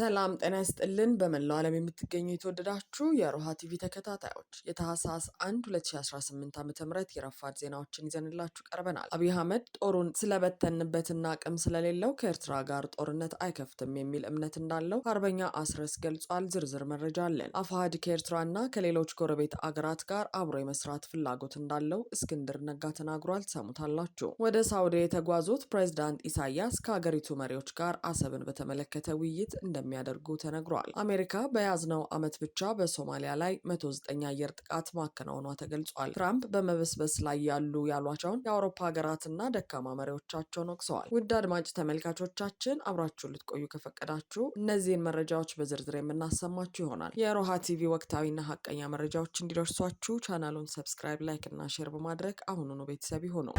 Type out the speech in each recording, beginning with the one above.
ሰላም ጤና ይስጥልን በመላው ዓለም የምትገኙ የተወደዳችሁ የሮሃ ቲቪ ተከታታዮች የታህሳስ 1 2018 ዓ.ም የረፋድ ዜናዎችን ይዘንላችሁ ቀርበናል። አብይ አህመድ ጦሩን ስለበተንበትና አቅም ስለሌለው ከኤርትራ ጋር ጦርነት አይከፍትም የሚል እምነት እንዳለው አርበኛ አስረስ ገልጿል። ዝርዝር መረጃ አለን። አፋሕድ ከኤርትራና ከሌሎች ጎረቤት አገራት ጋር አብሮ የመስራት ፍላጎት እንዳለው እስክንድር ነጋ ተናግሯል። ሰሙታላችሁ። ወደ ሳውዲ የተጓዙት ፕሬዝዳንት ኢሳያስ ከሀገሪቱ መሪዎች ጋር አሰብን በተመለከተ ውይይት እንደሚያደርጉ ተነግሯል። አሜሪካ በያዝነው ዓመት ብቻ በሶማሊያ ላይ 109 አየር ጥቃት ማከናወኗ ተገልጿል። ትራምፕ በመበስበስ ላይ ያሉ ያሏቸውን የአውሮፓ ሀገራትና ደካማ መሪዎቻቸውን ወቅሰዋል። ውድ አድማጭ ተመልካቾቻችን አብራችሁ ልትቆዩ ከፈቀዳችሁ እነዚህን መረጃዎች በዝርዝር የምናሰማችሁ ይሆናል። የሮሃ ቲቪ ወቅታዊና ሀቀኛ መረጃዎች እንዲደርሷችሁ ቻናሉን ሰብስክራይብ፣ ላይክ እና ሼር በማድረግ አሁኑኑ ቤተሰብ ይሁኑ።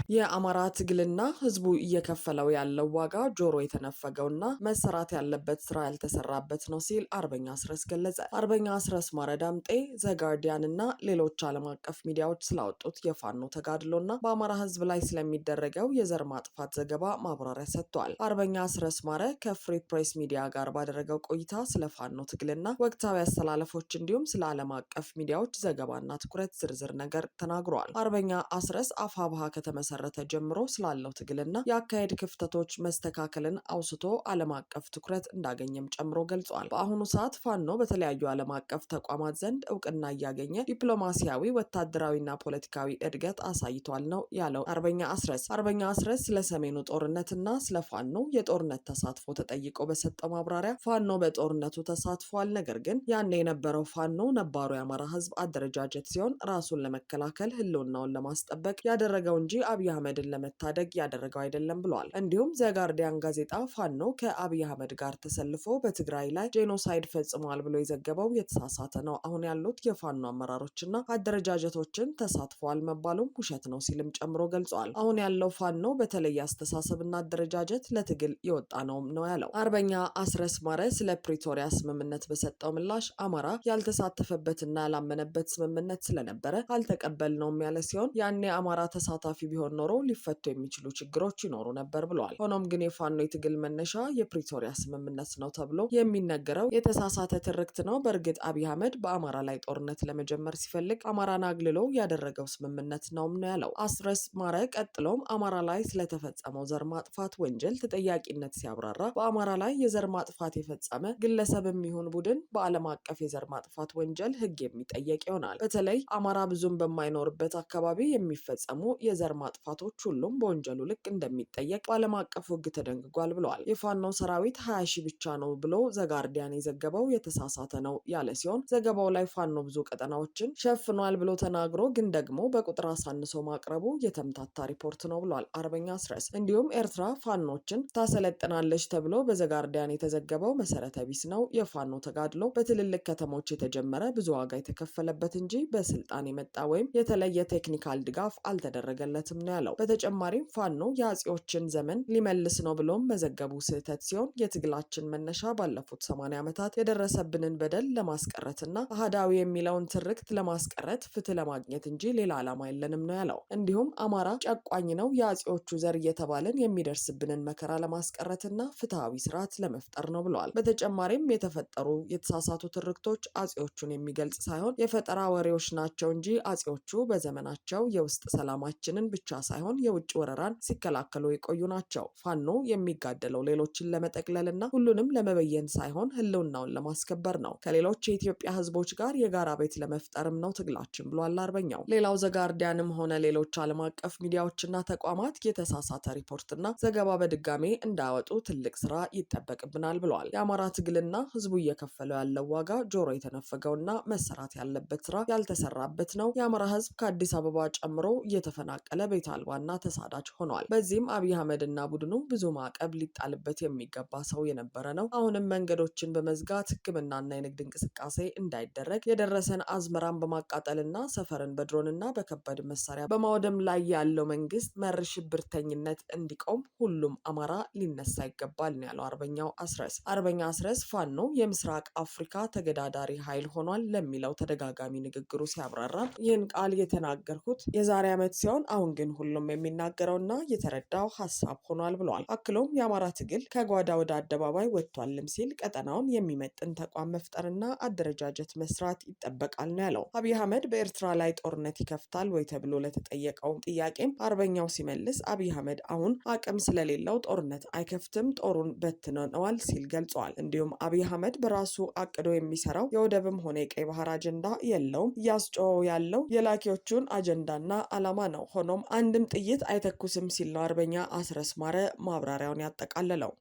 የአማራ ትግልና ህዝቡ እየከፈለው ያለው ዋጋ ጆሮ የተነፈገውና መሰራት ያለበት ስራ ያልተሰራበት ነው ሲል አርበኛ አስረስ ገለጸ። አርበኛ አስረስ ማረዳምጤ ዘጋርዲያን እና ሌሎች ዓለም አቀፍ ሚዲያዎች ስላወጡት የፋኖ ተጋድሎና በአማራ ህዝብ ላይ ስለሚደረገው የዘር ማጥፋት ዘገባ ማብራሪያ ሰጥቷል። አርበኛ አስረስ ማረ ከፍሪ ፕሬስ ሚዲያ ጋር ባደረገው ቆይታ ስለ ፋኖ ትግልና ወቅታዊ አስተላለፎች እንዲሁም ስለ ዓለም አቀፍ ሚዲያዎች ዘገባና ትኩረት ዝርዝር ነገር ተናግሯል። አርበኛ አስረስ አፋብሃ ከተመሰረተ ጀምሮ ስላለው ትግልና የአካሄድ ክፍተቶች መስተካከልን አውስቶ ዓለም አቀፍ ትኩረት እንዳገኘም ጨምሮ ገልጿል። በአሁኑ ሰዓት ፋኖ በተለያዩ ዓለም አቀፍ ተቋማት ዘንድ እውቅና እያገኘ ዲፕሎማሲያዊ፣ ወታደራዊና ፖለቲካዊ እድገት አሳይቷል ነው ያለው አርበኛ አስረስ። አርበኛ አስረስ ስለ ሰሜኑ ጦርነትና ስለ ፋኖ የጦርነት ተሳትፎ ተጠይቆ በሰጠው ማብራሪያ ፋኖ በጦርነቱ ተሳትፏል፣ ነገር ግን ያኔ የነበረው ፋኖ ነባሩ የአማራ ህዝብ አደረጃጀት ሲሆን ራሱን ለመከላከል ህልውናውን ለማስጠበቅ ያደረገው እንጂ አብይ አህመድን ለመታደግ ያደረገው አይደለም ብሏል። እንዲሁም ዘጋርዲያን ጋዜጣ ፋኖ ከአብይ አህመድ ጋር ተሰልፎ በትግራይ ላይ ጄኖሳይድ ፈጽሟል ብሎ የዘገበው የተሳሳተ ነው። አሁን ያሉት የፋኖ አመራሮችና አደረጃጀቶችን ተሳትፈዋል መባሉም ውሸት ነው ሲልም ጨምሮ ገልጿል። አሁን ያለው ፋኖ በተለየ አስተሳሰብና አደረጃጀት ለትግል የወጣ ነውም ነው ያለው። አርበኛ አስረስ ማረ ስለ ፕሪቶሪያ ስምምነት በሰጠው ምላሽ አማራ ያልተሳተፈበትና ያላመነበት ስምምነት ስለነበረ አልተቀበልነውም ያለ ሲሆን ያኔ አማራ ተሳታፊ ቢሆን ኖሮ ሊፈቱ የሚችሉ ችግሮች ይኖሩ ነበር ብለዋል። ሆኖም ግን የፋኖ የትግል መነሻ የፕሪቶሪያ ስምምነት ነው ተብሎ የሚነገረው የተሳሳተ ትርክት ነው። በእርግጥ አብይ አህመድ በአማራ ላይ ጦርነት ለመጀመር ሲፈልግ አማራን አግልሎ ያደረገው ስምምነት ነውም ነው ያለው አስረስ ማረ። ቀጥሎም አማራ ላይ ስለተፈጸመው ዘር ማጥፋት ወንጀል ተጠያቂነት ሲያብራራ በአማራ ላይ የዘር ማጥፋት የፈጸመ ግለሰብም ይሁን ቡድን በዓለም አቀፍ የዘር ማጥፋት ወንጀል ሕግ የሚጠየቅ ይሆናል። በተለይ አማራ ብዙም በማይኖርበት አካባቢ የሚፈጸሙ የዘር ማጥፋቶች ሁሉም በወንጀሉ ልክ እንደሚጠየቅ በዓለም አቀፍ ሕግ ተደንግጓል ብለዋል። የፋኖ ሰራዊት 20 ሺህ ብቻ ነው ብሎ ዘጋርዲያን የዘገበው የተሳሳተ ነው ያለ ሲሆን ዘገባው ላይ ፋኖ ብዙ ቀጠናዎችን ሸፍኗል ብሎ ተናግሮ ግን ደግሞ በቁጥር አሳንሶ ማቅረቡ የተምታታ ሪፖርት ነው ብሏል አርበኛ አስረስ። እንዲሁም ኤርትራ ፋኖችን ታሰለጥናለች ተብሎ በዘጋርዲያን የተዘገበው መሰረተ ቢስ ነው። የፋኖ ተጋድሎ በትልልቅ ከተሞች የተጀመረ ብዙ ዋጋ የተከፈለበት እንጂ በስልጣን የመጣ ወይም የተለየ ቴክኒካል ድጋፍ አልተደረገለትም ነው ያለው። በተጨማሪም ፋኖ የአጼዎችን ዘመን ሊመልስ ነው ብሎም መዘገቡ ስህተት ሲሆን የትግላችን መነሻ ባለፉት 80 ዓመታት የደረሰብንን በደል ለማስቀረትና አህዳዊ የሚለውን ትርክት ለማስቀረት ፍትህ ለማግኘት እንጂ ሌላ ዓላማ የለንም ነው ያለው። እንዲሁም አማራ ጨቋኝ ነው የአጼዎቹ ዘር እየተባለን የሚደርስብንን መከራ ለማስቀረትና ፍትሃዊ ስርዓት ለመፍጠር ነው ብለዋል። በተጨማሪም የተፈጠሩ የተሳሳቱ ትርክቶች አጼዎቹን የሚገልጽ ሳይሆን የፈጠራ ወሬዎች ናቸው እንጂ አጼዎቹ በዘመናቸው የውስጥ ሰላማችንን ብቻ ሳይሆን የውጭ ወረራን ሲከላከሉ የቆዩ ናቸው። ፋኖ የሚጋደለው ሌሎችን ለመጠቅለልና ሁሉንም ለመበየን ሳይሆን ህልውናውን ለማስከበር ነው። ከሌሎች የኢትዮጵያ ህዝቦች ጋር የጋራ ቤት ለመፍጠርም ነው ትግላችን ብሏል አርበኛው። ሌላው ዘጋርዲያንም ሆነ ሌሎች ዓለም አቀፍ ሚዲያዎችና ተቋማት የተሳሳተ ሪፖርትና ዘገባ በድጋሜ እንዳወጡ ትልቅ ስራ ይጠበቅብናል ብለዋል። የአማራ ትግልና ህዝቡ እየከፈለው ያለው ዋጋ ጆሮ የተነፈገውና መሰራት ያለበት ስራ ያልተሰራበት ነው። የአማራ ህዝብ ከአዲስ አበባ ጨምሮ እየተፈናቀለ ቤት አልባና ተሳዳጅ ሆኗል። በዚህም አብይ አህመድና ቡድኑ ብዙ ማዕቀብ ሊጣልበት የሚገባ ሰው የነበረ ነው። አሁንም መንገዶችን በመዝጋት ሕክምናና የንግድ እንቅስቃሴ እንዳይደረግ የደረሰን አዝመራን በማቃጠልና ሰፈርን በድሮንና በከባድ መሳሪያ በማውደም ላይ ያለው መንግስት መር ሽብርተኝነት እንዲቆም ሁሉም አማራ ሊነሳ ይገባል ነው ያለው አርበኛው አስረስ። አርበኛ አስረስ ፋኖ የምስራቅ አፍሪካ ተገዳዳሪ ኃይል ሆኗል ለሚለው ተደጋጋሚ ንግግሩ ሲያብራራ ይህን ቃል የተናገርኩት የዛሬ ዓመት ሲሆን አሁን ግን ሁሉም የሚናገረውና የተረዳው ሀሳብ ሆኗል ብለዋል። አክሎም የአማራ ትግል ከጓዳ ወደ አደባባይ ወጥቷልም ሲል ቀጠናውን የሚመጥን ተቋም መፍጠርና አደረጃጀት መስራት ይጠበቃል ነው ያለው። አብይ አህመድ በኤርትራ ላይ ጦርነት ይከፍታል ወይ ተብሎ ለተጠየቀው ጥያቄም አርበኛው ሲመልስ አብይ አህመድ አሁን አቅም ስለሌለው ጦርነት አይከፍትም፣ ጦሩን በትነዋል ሲል ገልጸዋል። እንዲሁም አብይ አህመድ በራሱ አቅዶ የሚሰራው የወደብም ሆነ የቀይ ባህር አጀንዳ የለውም፣ እያስጮኸው ያለው የላኪዎቹን አጀንዳና አላማ ነው። ሆኖም አንድም ጥይት አይተኩስም ሲል ነው አርበኛ አስረስ ማረ ማብራሪያውን ያጠቃለለው።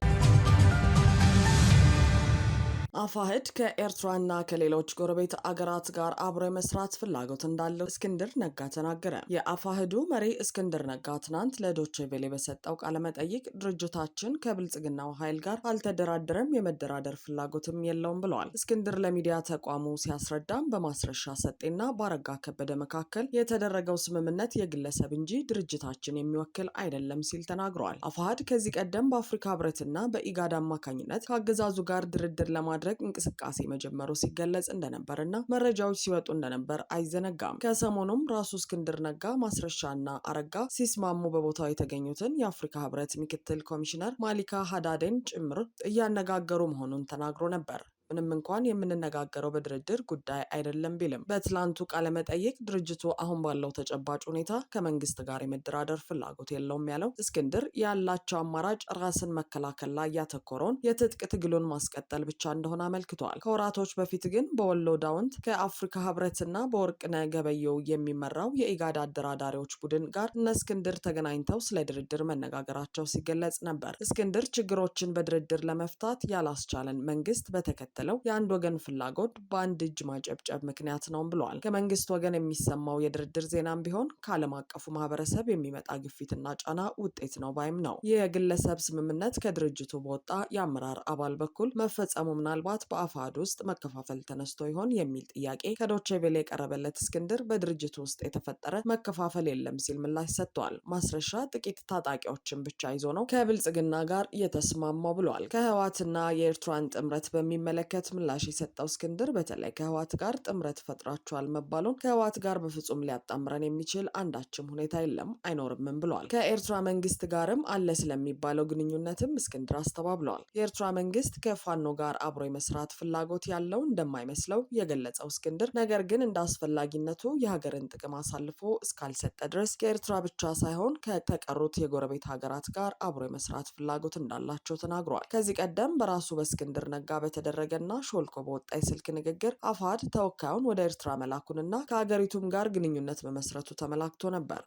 አፋሕድ ከኤርትራና ከሌሎች ጎረቤት አገራት ጋር አብሮ የመስራት ፍላጎት እንዳለው እስክንድር ነጋ ተናገረ። የአፋሕዱ መሪ እስክንድር ነጋ ትናንት ለዶቼ ቬለ በሰጠው ቃለመጠይቅ ድርጅታችን ከብልጽግናው ኃይል ጋር አልተደራደረም፣ የመደራደር ፍላጎትም የለውም ብለዋል። እስክንድር ለሚዲያ ተቋሙ ሲያስረዳም በማስረሻ ሰጤና ባረጋ ከበደ መካከል የተደረገው ስምምነት የግለሰብ እንጂ ድርጅታችን የሚወክል አይደለም ሲል ተናግረዋል። አፋሕድ ከዚህ ቀደም በአፍሪካ ሕብረትና በኢጋድ አማካኝነት ከአገዛዙ ጋር ድርድር ለማድረግ እንቅስቃሴ መጀመሩ ሲገለጽ እንደነበርና መረጃዎች ሲወጡ እንደነበር አይዘነጋም። ከሰሞኑም ራሱ እስክንድር ነጋ፣ ማስረሻና አረጋ ሲስማሙ በቦታው የተገኙትን የአፍሪካ ሕብረት ምክትል ኮሚሽነር ማሊካ ሃዳዴን ጭምር እያነጋገሩ መሆኑን ተናግሮ ነበር። ምንም እንኳን የምንነጋገረው በድርድር ጉዳይ አይደለም ቢልም በትላንቱ ቃለመጠይቅ ድርጅቱ አሁን ባለው ተጨባጭ ሁኔታ ከመንግስት ጋር የመደራደር ፍላጎት የለውም ያለው እስክንድር ያላቸው አማራጭ ራስን መከላከል ላይ ያተኮረውን የትጥቅ ትግሉን ማስቀጠል ብቻ እንደሆነ አመልክተዋል። ከወራቶች በፊት ግን በወሎ ዳውንት ከአፍሪካ ሕብረትና በወርቅነህ ገበየሁ የሚመራው የኢጋድ አደራዳሪዎች ቡድን ጋር እነ እስክንድር ተገናኝተው ስለ ድርድር መነጋገራቸው ሲገለጽ ነበር። እስክንድር ችግሮችን በድርድር ለመፍታት ያላስቻለን መንግስት በተከተለው የአንድ ወገን ፍላጎት በአንድ እጅ ማጨብጨብ ምክንያት ነው ብለዋል። ከመንግስት ወገን የሚሰማው የድርድር ዜናም ቢሆን ከዓለም አቀፉ ማህበረሰብ የሚመጣ ግፊትና ጫና ውጤት ነው ባይም ነው። ይህ የግለሰብ ስምምነት ከድርጅቱ በወጣ የአመራር አባል በኩል መፈጸሙ ምናልባት በአፋሕድ ውስጥ መከፋፈል ተነስቶ ይሆን የሚል ጥያቄ ከዶቼ ቬለ የቀረበለት እስክንድር በድርጅቱ ውስጥ የተፈጠረ መከፋፈል የለም ሲል ምላሽ ሰጥቷል። ማስረሻ ጥቂት ታጣቂዎችን ብቻ ይዞ ነው ከብልጽግና ጋር የተስማማው ብለዋል። ከህወሓትና የኤርትራን ጥምረት በሚመለከት ምላሽ የሰጠው እስክንድር በተለይ ከህወሓት ጋር ጥምረት ፈጥራቸዋል መባሉን ከህወሓት ጋር በፍጹም ሊያጣምረን የሚችል አንዳችም ሁኔታ የለም አይኖርምም ብለዋል። ከኤርትራ መንግስት ጋርም አለ ስለሚባለው ግንኙነትም እስክንድር አስተባብለዋል። የኤርትራ መንግስት ከፋኖ ጋር አብሮ የመስራት ፍላጎት ያለው እንደማይመስለው የገለጸው እስክንድር ነገር ግን እንደ አስፈላጊነቱ የሀገርን ጥቅም አሳልፎ እስካልሰጠ ድረስ ከኤርትራ ብቻ ሳይሆን ከተቀሩት የጎረቤት ሀገራት ጋር አብሮ የመስራት ፍላጎት እንዳላቸው ተናግረዋል። ከዚህ ቀደም በራሱ በእስክንድር ነጋ በተደረገና ሾልኮ በወጣ የስልክ ንግግር አፋሕድ ተወካዩን ወደ ኤርትራ መላኩንና ከሀገሪቱም ጋር ግንኙነት መመስረቱ ተመላክቶ ነበር።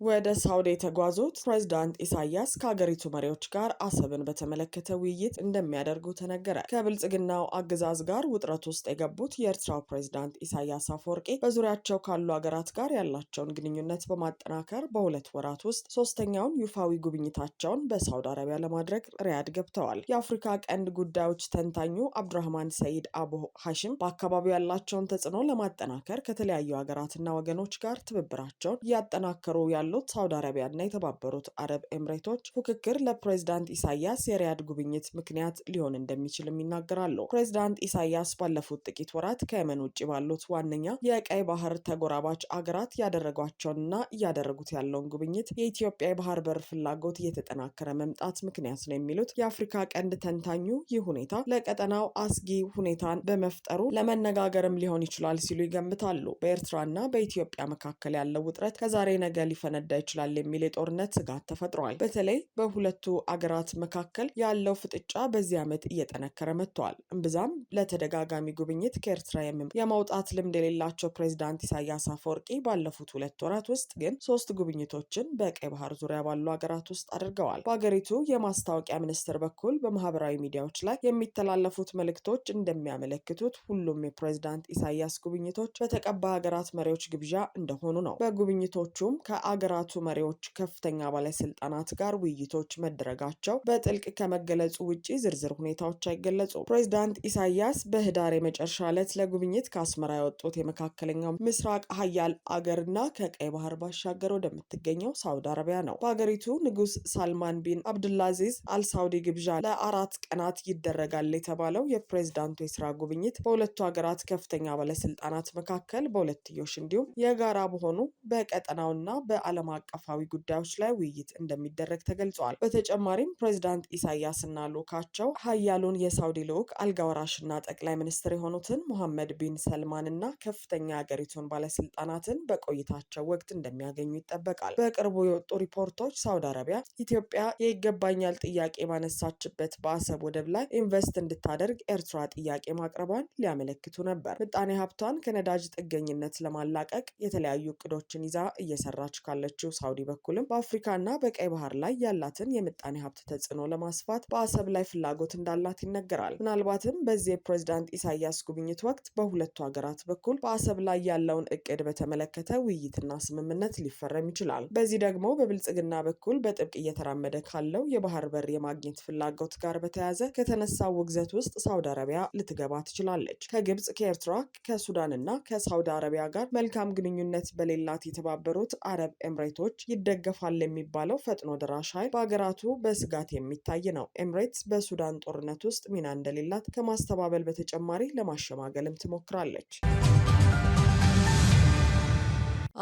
ወደ ሳውዲ የተጓዙት ፕሬዝዳንት ኢሳያስ ከሀገሪቱ መሪዎች ጋር አሰብን በተመለከተ ውይይት እንደሚያደርጉ ተነገረ። ከብልጽግናው አገዛዝ ጋር ውጥረት ውስጥ የገቡት የኤርትራው ፕሬዝዳንት ኢሳያስ አፈወርቂ በዙሪያቸው ካሉ ሀገራት ጋር ያላቸውን ግንኙነት በማጠናከር በሁለት ወራት ውስጥ ሶስተኛውን ይፋዊ ጉብኝታቸውን በሳውዲ አረቢያ ለማድረግ ሪያድ ገብተዋል። የአፍሪካ ቀንድ ጉዳዮች ተንታኙ አብዱራህማን ሰይድ አቡ ሐሽም በአካባቢው ያላቸውን ተጽዕኖ ለማጠናከር ከተለያዩ ሀገራትና ወገኖች ጋር ትብብራቸውን እያጠናከሩ ያሉት ሳውዲ አረቢያ እና የተባበሩት አረብ ኤምሬቶች ፉክክር ለፕሬዝዳንት ኢሳያስ የሪያድ ጉብኝት ምክንያት ሊሆን እንደሚችልም ይናገራሉ። ፕሬዝዳንት ኢሳያስ ባለፉት ጥቂት ወራት ከየመን ውጭ ባሉት ዋነኛ የቀይ ባህር ተጎራባች አገራት ያደረጓቸውንና እያደረጉት ያለውን ጉብኝት የኢትዮጵያ የባህር በር ፍላጎት እየተጠናከረ መምጣት ምክንያት ነው የሚሉት የአፍሪካ ቀንድ ተንታኙ ይህ ሁኔታ ለቀጠናው አስጊ ሁኔታን በመፍጠሩ ለመነጋገርም ሊሆን ይችላል ሲሉ ይገምታሉ። በኤርትራና በኢትዮጵያ መካከል ያለው ውጥረት ከዛሬ ነገ ሊፈነዳ ይችላል የሚል የጦርነት ስጋት ተፈጥሯል። በተለይ በሁለቱ አገራት መካከል ያለው ፍጥጫ በዚህ ዓመት እየጠነከረ መጥቷል። እምብዛም ለተደጋጋሚ ጉብኝት ከኤርትራ የመውጣት ልምድ የሌላቸው ፕሬዝዳንት ኢሳያስ አፈወርቂ ባለፉት 2 ወራት ውስጥ ግን 3 ጉብኝቶችን በቀይ ባህር ዙሪያ ባሉ ሀገራት ውስጥ አድርገዋል። በሀገሪቱ የማስታወቂያ ሚኒስቴር በኩል በማህበራዊ ሚዲያዎች ላይ የሚተላለፉት መልእክቶች እንደሚያመለክቱት ሁሉም የፕሬዝዳንት ኢሳያስ ጉብኝቶች በተቀባይ ሀገራት መሪዎች ግብዣ እንደሆኑ ነው። በጉብኝቶቹም ከአገ ከሀገራቱ መሪዎች ከፍተኛ ባለስልጣናት ጋር ውይይቶች መደረጋቸው በጥልቅ ከመገለጹ ውጪ ዝርዝር ሁኔታዎች አይገለጹም። ፕሬዚዳንት ኢሳያስ በህዳር የመጨረሻ ዕለት ለጉብኝት ከአስመራ የወጡት የመካከለኛው ምስራቅ ሀያል አገርና ከቀይ ባህር ባሻገር ወደምትገኘው ሳውዲ አረቢያ ነው። በሀገሪቱ ንጉስ ሳልማን ቢን አብዱልአዚዝ አልሳውዲ ግብዣ ለ4 ቀናት ይደረጋል የተባለው የፕሬዝዳንቱ የስራ ጉብኝት በሁለቱ ሀገራት ከፍተኛ ባለስልጣናት መካከል በሁለትዮሽ እንዲሁም የጋራ በሆኑ በቀጠናውና በዓለም አቀፋዊ ጉዳዮች ላይ ውይይት እንደሚደረግ ተገልጿል። በተጨማሪም ፕሬዝዳንት ኢሳያስና ልኡካቸው ሀያሉን የሳውዲ ልኡክ አልጋወራሽና ጠቅላይ ሚኒስትር የሆኑትን ሙሐመድ ቢን ሰልማን እና ከፍተኛ የሀገሪቱን ባለስልጣናትን በቆይታቸው ወቅት እንደሚያገኙ ይጠበቃል። በቅርቡ የወጡ ሪፖርቶች ሳውዲ አረቢያ ኢትዮጵያ የይገባኛል ጥያቄ ባነሳችበት በአሰብ ወደብ ላይ ኢንቨስት እንድታደርግ ኤርትራ ጥያቄ ማቅረቧን ሊያመለክቱ ነበር። ምጣኔ ሀብቷን ከነዳጅ ጥገኝነት ለማላቀቅ የተለያዩ እቅዶችን ይዛ እየሰራች ካለችው ሳውዲ በኩልም በአፍሪካና በቀይ ባህር ላይ ያላትን የምጣኔ ሀብት ተጽዕኖ ለማስፋት በአሰብ ላይ ፍላጎት እንዳላት ይነገራል። ምናልባትም በዚህ የፕሬዝዳንት ኢሳያስ ጉብኝት ወቅት በሁለቱ ሀገራት በኩል በአሰብ ላይ ያለውን እቅድ በተመለከተ ውይይትና ስምምነት ሊፈረም ይችላል። በዚህ ደግሞ በብልጽግና በኩል በጥብቅ እየተራመደ ካለው የባህር በር የማግኘት ፍላጎት ጋር በተያያዘ ከተነሳው ውግዘት ውስጥ ሳውዲ አረቢያ ልትገባ ትችላለች። ከግብጽ፣ ከኤርትራ፣ ከሱዳንና ከሳውዲ አረቢያ ጋር መልካም ግንኙነት በሌላት የተባበሩት አረብ ኤምሬቶች ይደገፋል የሚባለው ፈጥኖ ደራሽ ኃይል በሀገራቱ በስጋት የሚታይ ነው። ኤምሬትስ በሱዳን ጦርነት ውስጥ ሚና እንደሌላት ከማስተባበል በተጨማሪ ለማሸማገልም ትሞክራለች።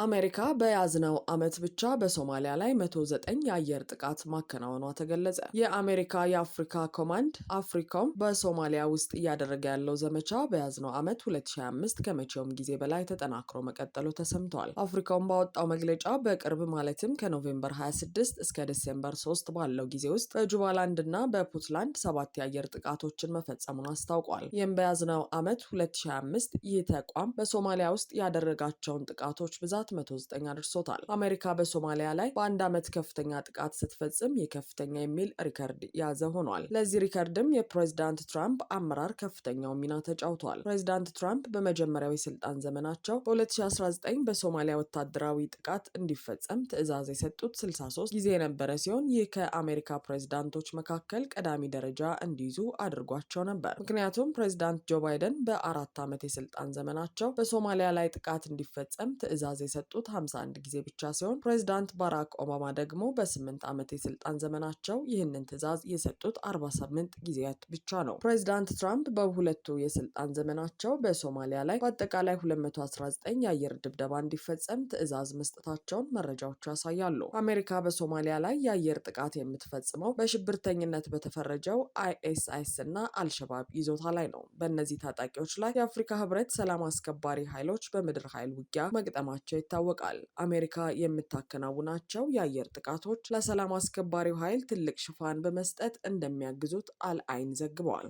አሜሪካ በያዝነው ዓመት ብቻ በሶማሊያ ላይ 109 የአየር ጥቃት ማከናወኗ ተገለጸ። የአሜሪካ የአፍሪካ ኮማንድ አፍሪኮም በሶማሊያ ውስጥ እያደረገ ያለው ዘመቻ በያዝነው ዓመት 2025 ከመቼውም ጊዜ በላይ ተጠናክሮ መቀጠሉ ተሰምቷል። አፍሪኮም ባወጣው መግለጫ በቅርብ ማለትም ከኖቬምበር 26 እስከ ዲሴምበር 3 ባለው ጊዜ ውስጥ በጁባላንድ እና በፑንትላንድ 7 የአየር ጥቃቶችን መፈጸሙን አስታውቋል። ይህም በያዝነው ዓመት 2025 ይህ ተቋም በሶማሊያ ውስጥ ያደረጋቸውን ጥቃቶች ብዛት 109 አድርሶታል። አሜሪካ በሶማሊያ ላይ በአንድ ዓመት ከፍተኛ ጥቃት ስትፈጽም የከፍተኛ የሚል ሪከርድ ያዘ ሆኗል። ለዚህ ሪከርድም የፕሬዝዳንት ትራምፕ አመራር ከፍተኛው ሚና ተጫውቷል። ፕሬዝዳንት ትራምፕ በመጀመሪያው የስልጣን ዘመናቸው በ2019 በሶማሊያ ወታደራዊ ጥቃት እንዲፈጸም ትዕዛዝ የሰጡት 63 ጊዜ የነበረ ሲሆን ይህ ከአሜሪካ ፕሬዝዳንቶች መካከል ቀዳሚ ደረጃ እንዲይዙ አድርጓቸው ነበር። ምክንያቱም ፕሬዝዳንት ጆ ባይደን በ4 ዓመት የስልጣን ዘመናቸው በሶማሊያ ላይ ጥቃት እንዲፈጸም ትዕዛዝ የሰጡት 51 ጊዜ ብቻ ሲሆን ፕሬዝዳንት ባራክ ኦባማ ደግሞ በ8 ዓመት የስልጣን ዘመናቸው ይህንን ትዕዛዝ የሰጡት 48 ጊዜያት ብቻ ነው። ፕሬዝዳንት ትራምፕ በሁለቱ የስልጣን ዘመናቸው በሶማሊያ ላይ በአጠቃላይ 219 የአየር ድብደባ እንዲፈጸም ትዕዛዝ መስጠታቸውን መረጃዎቹ ያሳያሉ። አሜሪካ በሶማሊያ ላይ የአየር ጥቃት የምትፈጽመው በሽብርተኝነት በተፈረጀው አይኤስአይኤስ እና አልሸባብ ይዞታ ላይ ነው። በእነዚህ ታጣቂዎች ላይ የአፍሪካ ህብረት ሰላም አስከባሪ ኃይሎች በምድር ኃይል ውጊያ መግጠማቸው ይታወቃል። አሜሪካ የምታከናውናቸው የአየር ጥቃቶች ለሰላም አስከባሪው ኃይል ትልቅ ሽፋን በመስጠት እንደሚያግዙት አልአይን ዘግበዋል።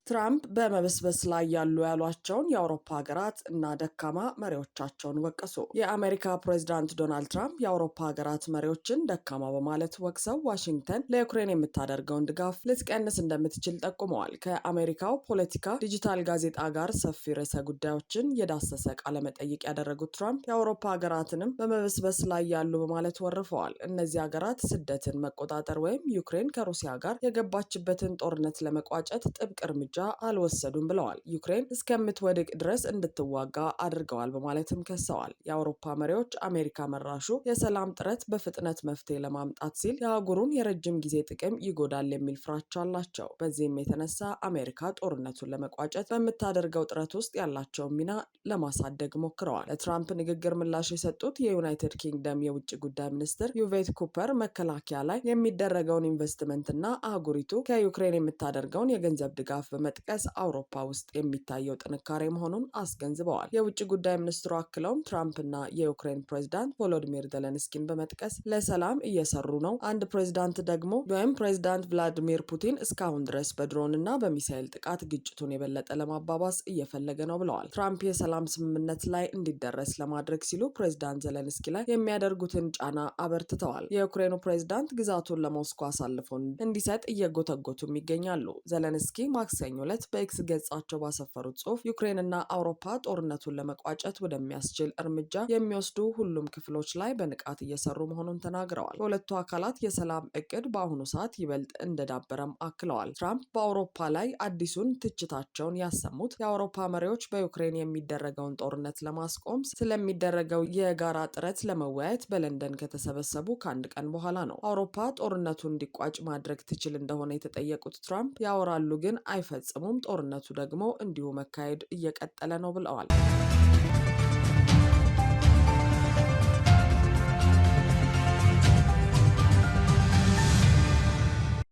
ትራምፕ በመበስበስ ላይ ያሉ ያሏቸውን የአውሮፓ ሀገራት እና ደካማ መሪዎቻቸውን ወቀሱ። የአሜሪካ ፕሬዝዳንት ዶናልድ ትራምፕ የአውሮፓ ሀገራት መሪዎችን ደካማ በማለት ወቅሰው ዋሽንግተን ለዩክሬን የምታደርገውን ድጋፍ ልትቀንስ እንደምትችል ጠቁመዋል። ከአሜሪካው ፖለቲካ ዲጂታል ጋዜጣ ጋር ሰፊ ርዕሰ ጉዳዮችን የዳሰሰ ቃለመጠይቅ ያደረጉት ትራምፕ የአውሮፓ ሀገራትንም በመበስበስ ላይ ያሉ በማለት ወርፈዋል። እነዚህ ሀገራት ስደትን መቆጣጠር ወይም ዩክሬን ከሩሲያ ጋር የገባችበትን ጦርነት ለመቋጨት ጥብቅ እርምጃ አልወሰዱም ብለዋል። ዩክሬን እስከምትወድቅ ድረስ እንድትዋጋ አድርገዋል በማለትም ከሰዋል። የአውሮፓ መሪዎች አሜሪካ መራሹ የሰላም ጥረት በፍጥነት መፍትሄ ለማምጣት ሲል የአህጉሩን የረጅም ጊዜ ጥቅም ይጎዳል የሚል ፍራቻ አላቸው። በዚህም የተነሳ አሜሪካ ጦርነቱን ለመቋጨት በምታደርገው ጥረት ውስጥ ያላቸውን ሚና ለማሳደግ ሞክረዋል። ለትራምፕ ንግግር ምላሽ የሰጡት የዩናይትድ ኪንግደም የውጭ ጉዳይ ሚኒስትር ዩቬት ኩፐር መከላከያ ላይ የሚደረገውን ኢንቨስትመንትና አህጉሪቱ ከዩክሬን የምታደርገውን የገንዘብ ድጋፍ በመጥቀስ አውሮፓ ውስጥ የሚታየው ጥንካሬ መሆኑን አስገንዝበዋል። የውጭ ጉዳይ ሚኒስትሩ አክለውም ትራምፕና የዩክሬን ፕሬዝዳንት ቮሎዲሚር ዘለንስኪን በመጥቀስ ለሰላም እየሰሩ ነው፣ አንድ ፕሬዝዳንት ደግሞ ወይም ፕሬዝዳንት ቭላዲሚር ፑቲን እስካሁን ድረስ በድሮንና በሚሳኤል ጥቃት ግጭቱን የበለጠ ለማባባስ እየፈለገ ነው ብለዋል። ትራምፕ የሰላም ስምምነት ላይ እንዲደረስ ለማድረግ ሲሉ ፕሬዝዳንት ዘለንስኪ ላይ የሚያደርጉትን ጫና አበርትተዋል። የዩክሬኑ ፕሬዝዳንት ግዛቱን ለሞስኮ አሳልፎ እንዲሰጥ እየጎተጎቱም ይገኛሉ። ዘለንስኪ ማክሰኞ ማክሰኞ ዕለት በኤክስ ገጻቸው ባሰፈሩት ጽሑፍ ዩክሬንና አውሮፓ ጦርነቱን ለመቋጨት ወደሚያስችል እርምጃ የሚወስዱ ሁሉም ክፍሎች ላይ በንቃት እየሰሩ መሆኑን ተናግረዋል። በሁለቱ አካላት የሰላም እቅድ በአሁኑ ሰዓት ይበልጥ እንደዳበረም አክለዋል። ትራምፕ በአውሮፓ ላይ አዲሱን ትችታቸውን ያሰሙት የአውሮፓ መሪዎች በዩክሬን የሚደረገውን ጦርነት ለማስቆም ስለሚደረገው የጋራ ጥረት ለመወያየት በለንደን ከተሰበሰቡ ከአንድ ቀን በኋላ ነው። አውሮፓ ጦርነቱን እንዲቋጭ ማድረግ ትችል እንደሆነ የተጠየቁት ትራምፕ ያወራሉ ግን አይፈጽሙም፣ ጦርነቱ ደግሞ እንዲሁ መካሄድ እየቀጠለ ነው ብለዋል።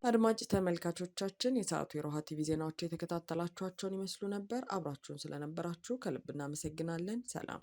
አድማጭ ተመልካቾቻችን የሰዓቱ የሮሃ ቲቪ ዜናዎች የተከታተላችኋቸውን ይመስሉ ነበር። አብራችሁን ስለነበራችሁ ከልብ እናመሰግናለን። ሰላም